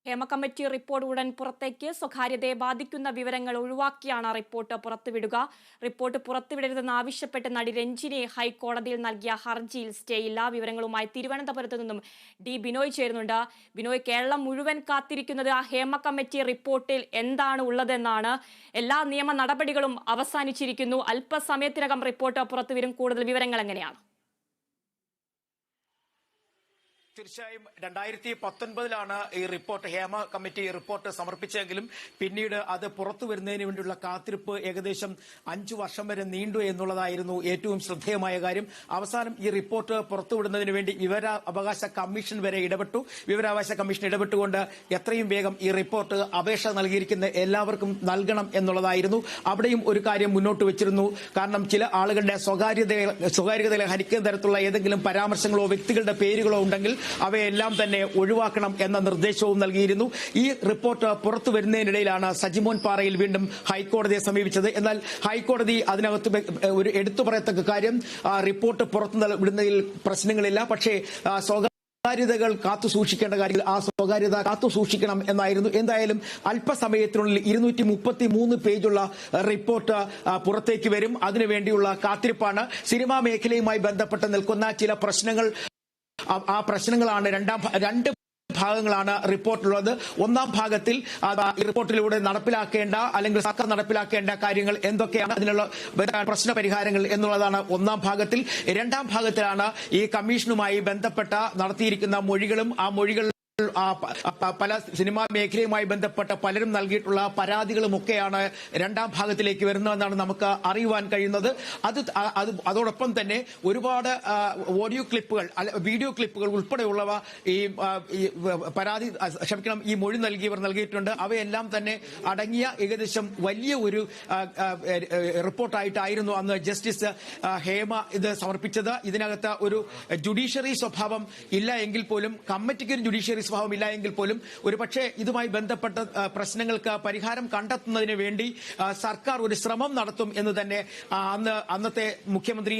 Hema committee report ഉടൻ പുറത്തേക്ക്. സ്വകാര്യതയെ ബാധിക്കുന്ന വിവരങ്ങൾ ഒഴിവാക്കിയാണ് റിപ്പോർട്ട് പുറത്തുവിടുക. റിപ്പോർട്ട് പുറത്തുവിടരുതെന്നാവശ്യപ്പെട്ട് നടി രഞ്ജിനി ഹൈക്കോടതിയിൽ നൽകിയ ഹർജിയിൽ സ്റ്റേ ഇല്ല. വിവരങ്ങളുമായി തിരുവനന്തപുരത്ത് നിന്നും ഡി ബിനോയ് ചേരുന്നുണ്ട്. ബിനോയ്, കേരളം മുഴുവൻ കാത്തിരിക്കുന്നത് ആ ഹേമ കമ്മിറ്റി റിപ്പോർട്ടിൽ എന്താണ് ഉള്ളതെന്നാണ്. എല്ലാ നിയമ നടപടികളും അവസാനിച്ചിരിക്കുന്നു. അല്പസമയത്തിനകം റിപ്പോർട്ട് പുറത്തുവരും. കൂടുതൽ വിവരങ്ങൾ എങ്ങനെയാണ്? തീർച്ചയായും 2019 ഈ റിപ്പോർട്ട് ഹേമ കമ്മിറ്റി റിപ്പോർട്ട് സമർപ്പിച്ചെങ്കിലും പിന്നീട് അത് പുറത്തു വരുന്നതിന് വേണ്ടിയുള്ള കാത്തിരിപ്പ് ഏകദേശം 5 വർഷം വരെ നീണ്ടു എന്നുള്ളതായിരുന്നു ഏറ്റവും ശ്രദ്ധേയമായ കാര്യം. അവസാനം ഈ റിപ്പോർട്ട് പുറത്തുവിടുന്നതിന് വേണ്ടി വിവരാവകാശ കമ്മീഷൻ വരെ ഇടപെട്ടു. വിവരാവകാശ കമ്മീഷൻ ഇടപെട്ടുകൊണ്ട് എത്രയും വേഗം ഈ റിപ്പോർട്ട് അപേക്ഷ നൽകിയിരിക്കുന്ന എല്ലാവർക്കും നൽകണം എന്നുള്ളതായിരുന്നു. അവിടെയും ഒരു കാര്യം മുന്നോട്ട് വെച്ചിരുന്നു. കാരണം ചില ആളുകളുടെ സ്വകാര്യതയെ ഹനിക്കുന്ന തരത്തിലുള്ള ഏതെങ്കിലും പരാമർശങ്ങളോ വ്യക്തികളുടെ പേരുകളോ ഉണ്ടെങ്കിൽ അവയെല്ലാം തന്നെ ഒഴിവാക്കണം എന്ന നിർദ്ദേശവും നൽകിയിരുന്നു. ഈ റിപ്പോർട്ട് പുറത്തു വരുന്നതിനിടയിലാണ് സജിമോൻ പാറയിൽ വീണ്ടും ഹൈക്കോടതിയെ സമീപിച്ചത്. എന്നാൽ ഹൈക്കോടതി അതിനകത്ത് ഒരു എടുത്തു പറയത്തക്ക കാര്യം, റിപ്പോർട്ട് പുറത്തു വിടുന്നതിൽ പ്രശ്നങ്ങളില്ല, പക്ഷേ സ്വകാര്യതകൾ കാത്തു സൂക്ഷിക്കേണ്ട കാര്യങ്ങൾ ആ സ്വകാര്യത കാത്തു സൂക്ഷിക്കണം എന്നായിരുന്നു. എന്തായാലും അല്പസമയത്തിനുള്ളിൽ 233 പേജുള്ള റിപ്പോർട്ട് പുറത്തേക്ക് വരും. അതിനുവേണ്ടിയുള്ള കാത്തിരിപ്പാണ്. സിനിമാ മേഖലയുമായി ബന്ധപ്പെട്ട് നിൽക്കുന്ന ചില പ്രശ്നങ്ങൾ, ആ പ്രശ്നങ്ങളാണ് രണ്ട് ഭാഗങ്ങളാണ് റിപ്പോർട്ടിലുള്ളത്. ഒന്നാം ഭാഗത്തിൽ ഈ റിപ്പോർട്ടിലൂടെ നടപ്പിലാക്കേണ്ട അല്ലെങ്കിൽ സർക്കാർ നടപ്പിലാക്കേണ്ട കാര്യങ്ങൾ എന്തൊക്കെയാണ്, അതിനുള്ള പ്രശ്ന പരിഹാരങ്ങൾ എന്നുള്ളതാണ് ഒന്നാം ഭാഗത്തിൽ. രണ്ടാം ഭാഗത്തിലാണ് ഈ കമ്മീഷനുമായി ബന്ധപ്പെട്ട നടത്തിയിരിക്കുന്ന മൊഴികളും ആ മൊഴികൾ പല സിനിമാ മേഖലയുമായി ബന്ധപ്പെട്ട പലരും നൽകിയിട്ടുള്ള പരാതികളുമൊക്കെയാണ് രണ്ടാം ഭാഗത്തിലേക്ക് വരുന്നതെന്നാണ് നമുക്ക് അറിയുവാൻ കഴിയുന്നത്. അതോടൊപ്പം തന്നെ ഒരുപാട് ഓഡിയോ ക്ലിപ്പുകൾ, വീഡിയോ ക്ലിപ്പുകൾ ഉൾപ്പെടെയുള്ളവ ഈ മൊഴി നൽകിയവർ നൽകിയിട്ടുണ്ട്. അവയെല്ലാം തന്നെ അടങ്ങിയ ഏകദേശം വലിയ ഒരു റിപ്പോർട്ടായിട്ടായിരുന്നു അന്ന് ജസ്റ്റിസ് ഹേമ ഇത് സമർപ്പിച്ചത്. ഇതിനകത്ത് ഒരു ജുഡീഷ്യറി സ്വഭാവം ഇല്ല എങ്കിൽ പോലും, കമ്മിറ്റിക്ക് ഒരു ജുഡീഷ്യറി സ്വഭാവമില്ല എങ്കിൽ പോലും ഒരുപക്ഷെ ഇതുമായി ബന്ധപ്പെട്ട പ്രശ്നങ്ങൾക്ക് പരിഹാരം കണ്ടെത്തുന്നതിന് വേണ്ടി സർക്കാർ ഒരു ശ്രമം നടത്തും എന്ന് തന്നെ അന്നത്തെ മുഖ്യമന്ത്രി,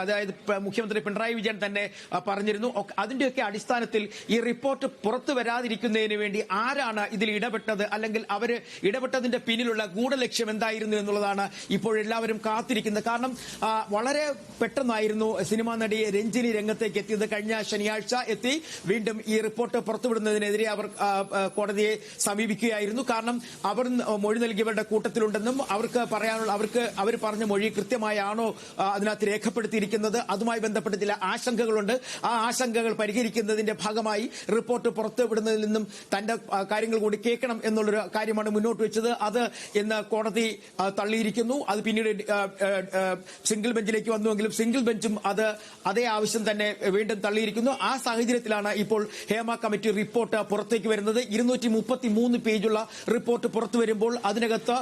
അതായത് മുഖ്യമന്ത്രി പിണറായി വിജയൻ തന്നെ പറഞ്ഞിരുന്നു. അതിന്റെയൊക്കെ അടിസ്ഥാനത്തിൽ ഈ റിപ്പോർട്ട് പുറത്തു വരാതിരിക്കുന്നതിന് വേണ്ടി ആരാണ് ഇതിൽ ഇടപെട്ടത്, അല്ലെങ്കിൽ അവര് ഇടപെട്ടതിന്റെ പിന്നിലുള്ള ഗൂഢലക്ഷ്യം എന്തായിരുന്നു എന്നുള്ളതാണ് ഇപ്പോഴെല്ലാവരും കാത്തിരിക്കുന്നത്. കാരണം വളരെ പെട്ടെന്നായിരുന്നു സിനിമാ നടി രഞ്ജിനി രംഗത്തേക്ക് എത്തിയത്. കഴിഞ്ഞ ശനിയാഴ്ച എത്തി വീണ്ടും ഈ റിപ്പോർട്ട് പുറത്തുവിടുന്നതിനെതിരെ അവർ കോടതിയെ സമീപിക്കുകയായിരുന്നു. കാരണം അവർ മൊഴി നൽകിയവരുടെ കൂട്ടത്തിലുണ്ടെന്നും അവർ പറഞ്ഞ മൊഴി കൃത്യമായാണോ അതിനകത്ത് രേഖപ്പെടുത്തിയിരിക്കുന്നത്, അതുമായി ബന്ധപ്പെട്ട് ചില ആശങ്കകളുണ്ട്. ആ ആശങ്കകൾ പരിഹരിക്കുന്നതിന്റെ ഭാഗമായി റിപ്പോർട്ട് പുറത്തുവിടുന്നതിൽ നിന്നും തന്റെ കാര്യങ്ങൾ കൂടി കേൾക്കണം എന്നുള്ളൊരു കാര്യമാണ് മുന്നോട്ട് വെച്ചത്. അത് ഇന്ന് കോടതി തള്ളിയിരിക്കുന്നു. അത് പിന്നീട് സിംഗിൾ ബെഞ്ചിലേക്ക് വന്നുവെങ്കിലും സിംഗിൾ ബെഞ്ചും അതേ ആവശ്യം തന്നെ വീണ്ടും തള്ളിയിരിക്കുന്നു. ആ സാഹചര്യത്തിലാണ് ഇപ്പോൾ ഹേമ കമ്മിറ്റി റിപ്പോർട്ട് പുറത്തേക്ക് വരുന്നത്. 233 പേജുള്ള റിപ്പോർട്ട് പുറത്തു വരുമ്പോൾ അതിനകത്ത്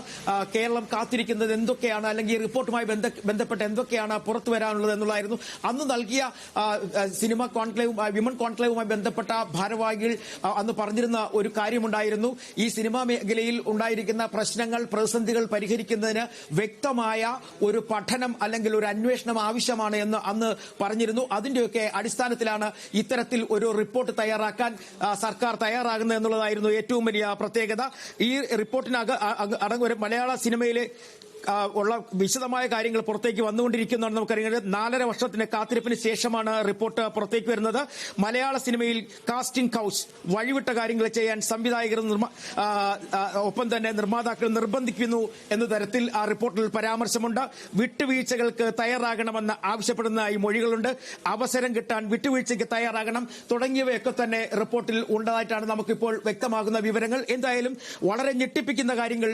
കേരളം കാത്തിരിക്കുന്നത് എന്തൊക്കെയാണ്, അല്ലെങ്കിൽ റിപ്പോർട്ടുമായി ബന്ധപ്പെട്ട് എന്തൊക്കെയാണ് പുറത്തു വരാനുള്ളത് എന്നുള്ളതായിരുന്നു. അന്ന് നൽകിയ സിനിമ കോൺക്ലേവ്, വിമൻ കോൺക്ലേവുമായി ബന്ധപ്പെട്ട ഭാരവാഹികൾ അന്ന് പറഞ്ഞിരുന്ന ഒരു കാര്യമുണ്ടായിരുന്നു. ഈ സിനിമാ മേഖലയിൽ ഉണ്ടായിരിക്കുന്ന പ്രശ്നങ്ങൾ, പ്രതിസന്ധികൾ പരിഹരിക്കുന്നതിന് വ്യക്തമായ ഒരു പഠനം അല്ലെങ്കിൽ ഒരു അന്വേഷണം ആവശ്യമാണ് എന്ന് അന്ന് പറഞ്ഞിരുന്നു. അതിന്റെയൊക്കെ അടിസ്ഥാനത്തിലാണ് ഇത്തരത്തിൽ ഒരു റിപ്പോർട്ട് തയ്യാറാക്കാൻ സർക്കാർ തയ്യാറാകുന്നത് എന്നുള്ളതായിരുന്നു ഏറ്റവും വലിയ പ്രത്യേകത. ഈ റിപ്പോർട്ടിന് മലയാള സിനിമയിലെ ഉള്ള വിശദമായ കാര്യങ്ങൾ പുറത്തേക്ക് വന്നുകൊണ്ടിരിക്കുന്നതാണ്. നമുക്കറിയാം, 4.5 വർഷത്തിന്റെ കാത്തിരിപ്പിന് ശേഷമാണ് റിപ്പോർട്ട് പുറത്തേക്ക് വരുന്നത്. മലയാള സിനിമയിൽ കാസ്റ്റിംഗ് കൗച്ച്, വഴിവിട്ട കാര്യങ്ങൾ ചെയ്യാൻ സംവിധായകർ ഒപ്പം തന്നെ നിർമ്മാതാക്കൾ നിർബന്ധിക്കുന്നു എന്ന തരത്തിൽ ആ റിപ്പോർട്ടിൽ പരാമർശമുണ്ട്. വിട്ടുവീഴ്ചകൾക്ക് തയ്യാറാകണമെന്ന് ആവശ്യപ്പെടുന്ന ഈ മൊഴികളുണ്ട്. അവസരം കിട്ടാൻ വിട്ടുവീഴ്ചയ്ക്ക് തയ്യാറാകണം തുടങ്ങിയവയൊക്കെ തന്നെ റിപ്പോർട്ടിൽ ഉണ്ടായിട്ടാണ് നമുക്കിപ്പോൾ വ്യക്തമാകുന്ന വിവരങ്ങൾ. എന്തായാലും വളരെ ഞെട്ടിപ്പിക്കുന്ന കാര്യങ്ങൾ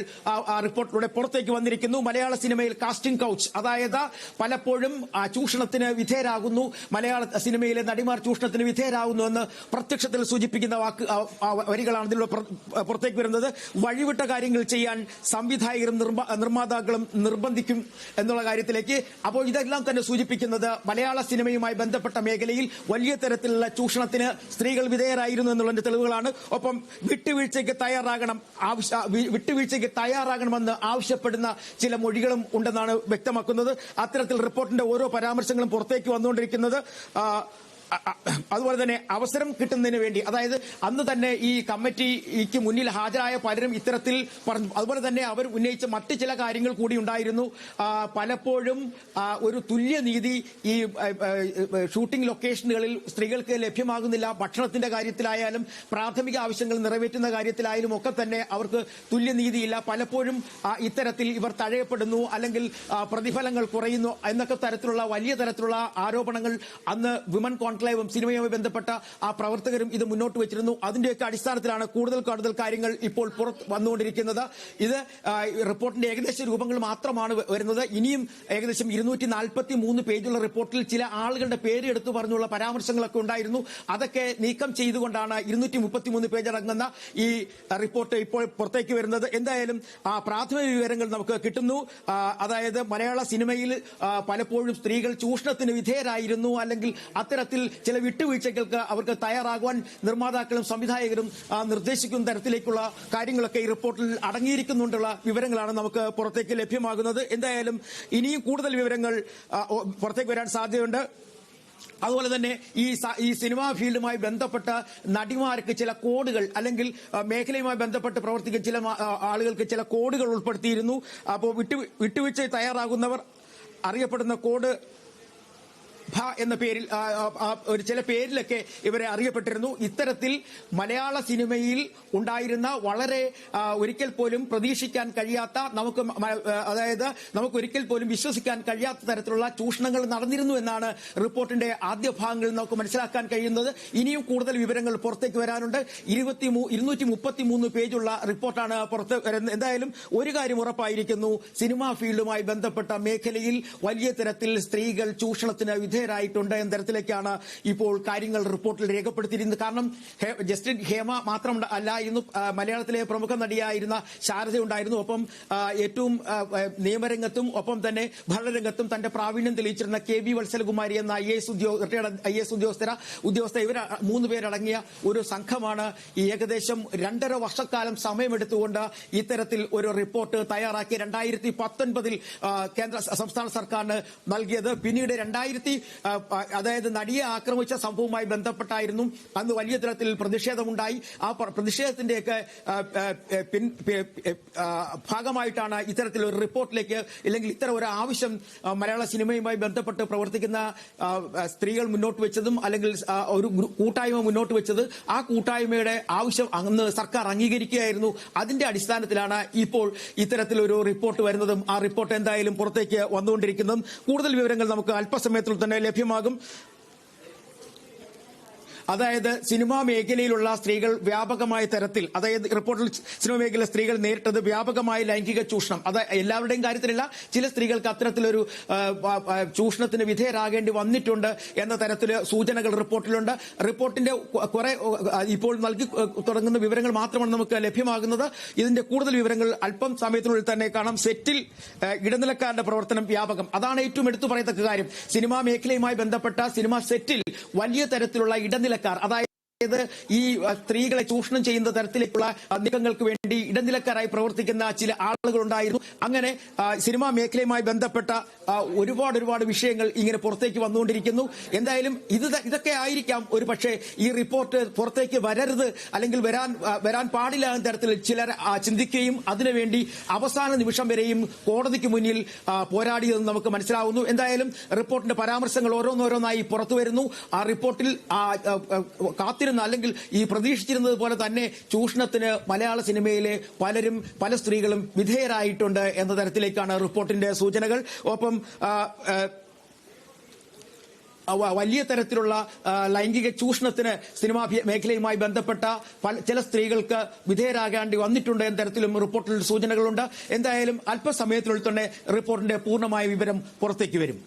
ആ റിപ്പോർട്ടിലൂടെ പുറത്തേക്ക് വന്നിരിക്കുന്നു. മലയാള സിനിമയിൽ കാസ്റ്റിംഗ് കൗച്ച്, അതായത് പലപ്പോഴും ചൂഷണത്തിന് വിധേയരാകുന്നു, മലയാള സിനിമയിലെ നടിമാർ ചൂഷണത്തിന് വിധേയരാകുന്നു എന്ന് പ്രത്യക്ഷത്തിൽ സൂചിപ്പിക്കുന്ന വരികളാണ് ഇതിലൂടെ പുറത്തേക്ക് വരുന്നത്. വഴിവിട്ട കാര്യങ്ങൾ ചെയ്യാൻ സംവിധായകരും നിർമ്മാതാക്കളും നിർബന്ധിക്കും എന്നുള്ള കാര്യത്തിലേക്ക്. അപ്പോൾ ഇതെല്ലാം തന്നെ സൂചിപ്പിക്കുന്നത് മലയാള സിനിമയുമായി ബന്ധപ്പെട്ട മേഖലയിൽ വലിയ തരത്തിലുള്ള ചൂഷണത്തിന് സ്ത്രീകൾ വിധേയരായിരുന്നു എന്നുള്ളതിന്റെ തെളിവുകളാണ്. ഒപ്പം വിട്ടുവീഴ്ചയ്ക്ക് തയ്യാറാകണമെന്ന് ആവശ്യപ്പെടുന്ന ചില മൊഴികളും ഉണ്ടെന്നാണ് വ്യക്തമാക്കുന്നത്. അത്തരത്തിൽ റിപ്പോർട്ടിന്റെ ഓരോ പരാമർശങ്ങളും പുറത്തേക്ക് വന്നുകൊണ്ടിരിക്കുന്നത്. അതുപോലെ തന്നെ അവസരം കിട്ടുന്നതിന് വേണ്ടി, അതായത് അന്ന് തന്നെ ഈ കമ്മിറ്റിക്ക് മുന്നിൽ ഹാജരായ പലരും ഇത്തരത്തിൽ പറഞ്ഞു. അതുപോലെ തന്നെ അവർ ഉന്നയിച്ച മറ്റ് ചില കാര്യങ്ങൾ കൂടി ഉണ്ടായിരുന്നു. പലപ്പോഴും ഒരു തുല്യനീതി ഈ ഷൂട്ടിംഗ് ലൊക്കേഷനുകളിൽ സ്ത്രീകൾക്ക് ലഭ്യമാകുന്നില്ല. ഭക്ഷണത്തിന്റെ കാര്യത്തിലായാലും പ്രാഥമിക ആവശ്യങ്ങൾ നിറവേറ്റുന്ന കാര്യത്തിലായാലും ഒക്കെ തന്നെ അവർക്ക് തുല്യനീതിയില്ല. പലപ്പോഴും ഇത്തരത്തിൽ ഇവർ തഴയപ്പെടുന്നു, അല്ലെങ്കിൽ പ്രതിഫലങ്ങൾ കുറയുന്നു എന്നൊക്കെ തരത്തിലുള്ള വലിയ തരത്തിലുള്ള ആരോപണങ്ങൾ അന്ന് വിമൻ കോൺക്ലേവും സിനിമയുമായി ബന്ധപ്പെട്ട ആ പ്രവർത്തകരും ഇത് മുന്നോട്ട് വെച്ചിരുന്നു. അതിന്റെയൊക്കെ അടിസ്ഥാനത്തിലാണ് കൂടുതൽ കാര്യങ്ങൾ ഇപ്പോൾ പുറത്ത് വന്നുകൊണ്ടിരിക്കുന്നത്. ഇത് റിപ്പോർട്ടിന്റെ ഏകദേശ രൂപങ്ങൾ മാത്രമാണ് വരുന്നത്. ഇനിയും ഏകദേശം 243 പേജുള്ള റിപ്പോർട്ടിൽ ചില ആളുകളുടെ പേര് എടുത്തു പറഞ്ഞുള്ള പരാമർശങ്ങളൊക്കെ ഉണ്ടായിരുന്നു. അതൊക്കെ നീക്കം ചെയ്തുകൊണ്ടാണ് 233 പേജ് അടങ്ങുന്ന ഈ റിപ്പോർട്ട് ഇപ്പോൾ പുറത്തേക്ക് വരുന്നത്. എന്തായാലും പ്രാഥമിക വിവരങ്ങൾ നമുക്ക് കിട്ടുന്നു. അതായത് മലയാള സിനിമയിൽ പലപ്പോഴും സ്ത്രീകൾ ചൂഷണത്തിന് വിധേയരായിരുന്നു, അല്ലെങ്കിൽ അത്തരത്തിൽ ചില വിട്ടുവീഴ്ചകൾക്ക് അവർക്ക് തയ്യാറാകുവാൻ നിർമ്മാതാക്കളും സംവിധായകരും നിർദ്ദേശിക്കുന്ന തരത്തിലേക്കുള്ള കാര്യങ്ങളൊക്കെ ഈ റിപ്പോർട്ടിൽ അടങ്ങിയിരിക്കുന്നുണ്ടുള്ള വിവരങ്ങളാണ് നമുക്ക് പുറത്തേക്ക് ലഭ്യമാകുന്നത്. എന്തായാലും ഇനിയും കൂടുതൽ വിവരങ്ങൾ പുറത്തേക്ക് വരാൻ സാധ്യതയുണ്ട്. അതുപോലെ തന്നെ ഈ സിനിമാ ഫീൽഡുമായി ബന്ധപ്പെട്ട നടിമാർക്ക് ചില കോഡുകൾ, അല്ലെങ്കിൽ മേഖലയുമായി ബന്ധപ്പെട്ട് പ്രവർത്തിക്കുന്ന ചില ആളുകൾക്ക് ചില കോഡുകൾ ഉൾപ്പെടുത്തിയിരുന്നു. അപ്പോൾ വിട്ടുവീഴ്ച തയ്യാറാകുന്നവർ അറിയപ്പെടുന്ന കോഡ് എന്ന പേരിൽ ഒരു ചില പേരിലൊക്കെ ഇവരെ അറിയപ്പെട്ടിരുന്നു. ഇത്തരത്തിൽ മലയാള സിനിമയിൽ ഉണ്ടായിരുന്ന വളരെ ഒരിക്കൽ പോലും പ്രതീക്ഷിക്കാൻ കഴിയാത്ത, നമുക്ക് ഒരിക്കൽ പോലും വിശ്വസിക്കാൻ കഴിയാത്ത തരത്തിലുള്ള ചൂഷണങ്ങൾ നടന്നിരുന്നു എന്നാണ് റിപ്പോർട്ടിന്റെ ആദ്യ ഭാഗങ്ങളിൽ നമുക്ക് മനസ്സിലാക്കാൻ കഴിയുന്നത്. ഇനിയും കൂടുതൽ വിവരങ്ങൾ പുറത്തേക്ക് വരാനുണ്ട്. 233 പേജുള്ള റിപ്പോർട്ടാണ് പുറത്ത് വരുന്നത്. എന്തായാലും ഒരു കാര്യം ഉറപ്പായിരിക്കുന്നു, സിനിമാ ഫീൽഡുമായി ബന്ധപ്പെട്ട മേഖലയിൽ വലിയ തരത്തിൽ സ്ത്രീകൾ ചൂഷണത്തിന് വിധേയരായിട്ടുണ്ട് എന്ന തരത്തിലേക്കാണ് ഇപ്പോൾ കാര്യങ്ങൾ റിപ്പോർട്ടിൽ രേഖപ്പെടുത്തിയിരുന്നത്. കാരണം ജസ്റ്റിൻ ഹേമ മാത്രം അല്ലായിരുന്നു, മലയാളത്തിലെ പ്രമുഖ നടിയായിരുന്ന ശാരദ ഉണ്ടായിരുന്നു. ഒപ്പം ഏറ്റവും നിയമരംഗത്തും ഒപ്പം തന്നെ ഭരണരംഗത്തും തന്റെ പ്രാവീണ്യം തെളിയിച്ചിരുന്ന KB വത്സലകുമാരി എന്ന IAS ഉദ്യോഗസ്ഥ ഇവർ 3 പേരടങ്ങിയ ഒരു സംഘമാണ് ഏകദേശം 2.5 വർഷക്കാലം സമയമെടുത്തുകൊണ്ട് ഇത്തരത്തിൽ ഒരു റിപ്പോർട്ട് തയ്യാറാക്കി 2019 സംസ്ഥാന സർക്കാരിന് നൽകിയത്. പിന്നീട് അതായത് നടിയെ ആക്രമിച്ച സംഭവവുമായി ബന്ധപ്പെട്ടായിരുന്നു അന്ന് വലിയ തരത്തിൽ പ്രതിഷേധമുണ്ടായി. ആ പ്രതിഷേധത്തിന്റെയൊക്കെ ഭാഗമായിട്ടാണ് ഇത്തരത്തിലൊരു റിപ്പോർട്ടിലേക്ക്, അല്ലെങ്കിൽ ഇത്തരം ഒരു ആവശ്യം മലയാള സിനിമയുമായി ബന്ധപ്പെട്ട് പ്രവർത്തിക്കുന്ന സ്ത്രീകൾ മുന്നോട്ട് വെച്ചതും, അല്ലെങ്കിൽ ഒരു കൂട്ടായ്മ മുന്നോട്ട് വെച്ചത്. ആ കൂട്ടായ്മയുടെ ആവശ്യം അന്ന് സർക്കാർ അംഗീകരിക്കുകയായിരുന്നു. അതിന്റെ അടിസ്ഥാനത്തിലാണ് ഇപ്പോൾ ഇത്തരത്തിലൊരു റിപ്പോർട്ട് വരുന്നതും ആ റിപ്പോർട്ട് എന്തായാലും പുറത്തേക്ക് വന്നുകൊണ്ടിരിക്കുന്നതും. കൂടുതൽ വിവരങ്ങൾ നമുക്ക് അല്പസമയത്തിൽ തന്നെ ലഭ്യമാകും. അതായത് സിനിമാ മേഖലയിലുള്ള സ്ത്രീകൾ വ്യാപകമായ തരത്തിൽ, അതായത് റിപ്പോർട്ടിൽ സിനിമാ മേഖല സ്ത്രീകൾ നേരിട്ടത് വ്യാപകമായ ലൈംഗിക ചൂഷണം, അത് എല്ലാവരുടെയും കാര്യത്തിലല്ല, ചില സ്ത്രീകൾക്ക് അത്തരത്തിലൊരു ചൂഷണത്തിന് വിധേയരാകേണ്ടി വന്നിട്ടുണ്ട് എന്ന തരത്തിൽ സൂചനകൾ റിപ്പോർട്ടിലുണ്ട്. റിപ്പോർട്ടിന്റെ കുറെ ഇപ്പോൾ നൽകി തുടങ്ങുന്ന വിവരങ്ങൾ മാത്രമാണ് നമുക്ക് ലഭ്യമാകുന്നത്. ഇതിന്റെ കൂടുതൽ വിവരങ്ങൾ അല്പം സമയത്തിനുള്ളിൽ തന്നെ കാണാം. സെറ്റിൽ ഇടനിലക്കാരുടെ പ്രവർത്തനം വ്യാപകം, അതാണ് ഏറ്റവും എടുത്തു പറയത്തക്ക കാര്യം. സിനിമാ മേഖലയുമായി ബന്ധപ്പെട്ട സിനിമാ സെറ്റിൽ വലിയ തരത്തിലുള്ള ഇടനിലക്കാർ, അതായത് ഈ സ്ത്രീകളെ ചൂഷണം ചെയ്യുന്ന തരത്തിലേക്കുള്ള നീക്കങ്ങൾക്ക് വേണ്ടി ഇടനിലക്കാരായി പ്രവർത്തിക്കുന്ന ചില ആളുകളുണ്ടായിരുന്നു. അങ്ങനെ സിനിമാ മേഖലയുമായി ബന്ധപ്പെട്ട ഒരുപാട് വിഷയങ്ങൾ ഇങ്ങനെ പുറത്തേക്ക് വന്നുകൊണ്ടിരിക്കുന്നു. എന്തായാലും ഇതൊക്കെ ആയിരിക്കാം ഒരു പക്ഷേ ഈ റിപ്പോർട്ട് പുറത്തേക്ക് വരരുത്, അല്ലെങ്കിൽ വരാൻ പാടില്ല എന്ന തരത്തിൽ ചിലർ ചിന്തിക്കുകയും അതിനുവേണ്ടി അവസാന നിമിഷം വരെയും കോടതിക്ക് മുന്നിൽ പോരാടിയതെന്ന് നമുക്ക് മനസ്സിലാവുന്നു. എന്തായാലും റിപ്പോർട്ടിന്റെ പരാമർശങ്ങൾ ഓരോന്നോരോന്നായി പുറത്തു വരുന്നു. ആ റിപ്പോർട്ടിൽ അല്ലെങ്കിൽ ഈ പ്രതീക്ഷിച്ചിരുന്നത് പോലെ തന്നെ ചൂഷണത്തിന് മലയാള സിനിമയിലെ പല സ്ത്രീകളും വിധേയരായിട്ടുണ്ട് എന്ന തരത്തിലേക്കാണ് റിപ്പോർട്ടിന്റെ സൂചനകൾ. ഒപ്പം വലിയ തരത്തിലുള്ള ലൈംഗിക ചൂഷണത്തിന് സിനിമാ മേഖലയുമായി ബന്ധപ്പെട്ട ചില സ്ത്രീകൾക്ക് വിധേയരാകേണ്ടി വന്നിട്ടുണ്ട് എന്ന തരത്തിലും റിപ്പോർട്ടിൽ സൂചനകളുണ്ട്. എന്തായാലും അല്പസമയത്തിനുള്ളിൽ തന്നെ റിപ്പോർട്ടിന്റെ പൂർണ്ണമായ വിവരം പുറത്തേക്ക് വരും.